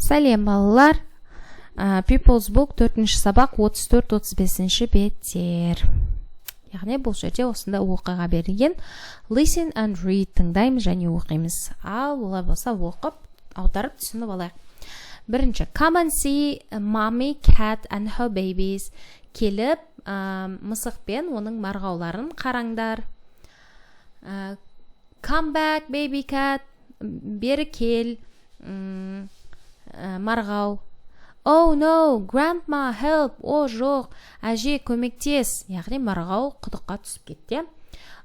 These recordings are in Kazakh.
Сәлем балалар. People's Book 4-ші сабақ 34-35-ші беттер. Яғни бұл жерде осында оқиға берілген. Listen and read, тыңдаймыз және оқимыз. Ал олай болса оқып, аударып түсініп алайық. Бірінші, come and see mommy cat and her babies. Келіп, мысық пен оның марғауларын қараңдар. Come back baby cat. Бері кел. Марғау. Oh no, grandma help. О жоқ, әже көмектес. Яғни марғау құдыққа түсіп кетті.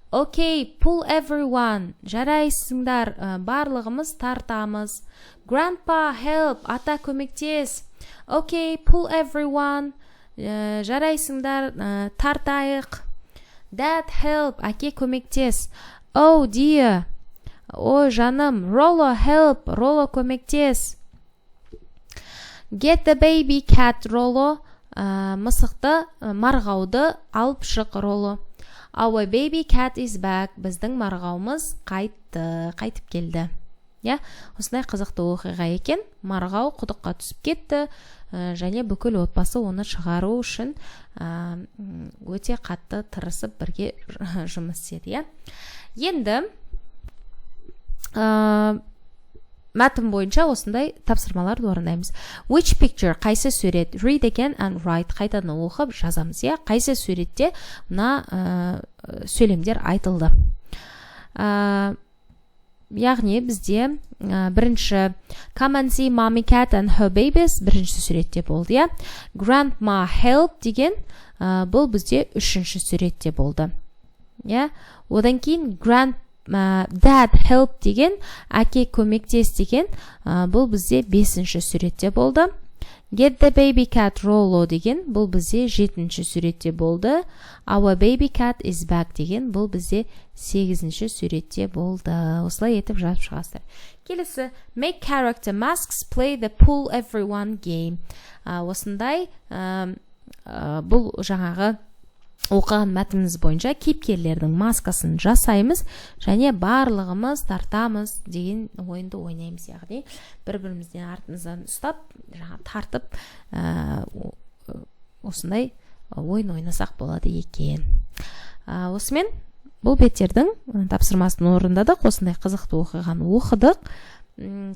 Okay, pull everyone. Жарайсыңдар, барлығымыз тартамыз. Grandpa help. Ата көмектес. Okay, pull everyone. Жарайсыңдар, тартайық. Dad help. Әке көмектес. Oh dear. О жаным, Rollo help. Rollo көмектес. Get the baby cat, Rollo. Мысықты, марғауды алып шық, Rollo. Our baby cat is back. Біздің марғауымыз қайтып келді. Осындай қызықты оқиға екен. Марғау құдыққа түсіп кетті, және бүкіл отбасы оны шығару үшін өте қатты тырысып бірге жұмыс істеді. Енді мәтін бойынша осындай тапсырмаларды орындаймыз. Which picture? Қайсы сурет? Read again and write. Қайтадан оқып жазамыз. Қайсы суретте мына сөйлемдер айтылды. Яғни бізде бірінші come and see mommy cat and her babies бірінші суретте болды. Grandma help деген бұл бізде үшінші суретте болды. Одан кейін dad help деген, әке көмектес деген, бұл бізде бесінші суретте болды. Get the baby cat, Rollo деген, бұл бізде жетінші суретте болды. Our baby cat is back деген, бұл бізде сегізінші суретте болды. Осылай етіп жазып шығасыздар. Келесі, make character masks, play the pull everyone game. Осындай бұл жаңағы оқыған мәтініміз бойынша кейіпкерлердің маскасын жасаймыз және барлығымыз тартамыз деген ойынды ойнаймыз. Яғни бір-бірімізден артымыздан ұстап, тартып осындай ойын ойнасақ болады екен. Осымен бұл беттердің тапсырмасын орындадық. Осындай қызықты оқиғаны оқыдық.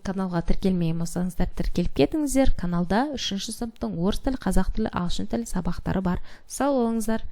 Каналға тіркелмеген болсаңыздар тіркеліп кетіңіздер. Каналда 3-ші сыныптың орыс тілі, қазақ тілі, ағылшын тілі сабақтары бар. Сау болыңыздар.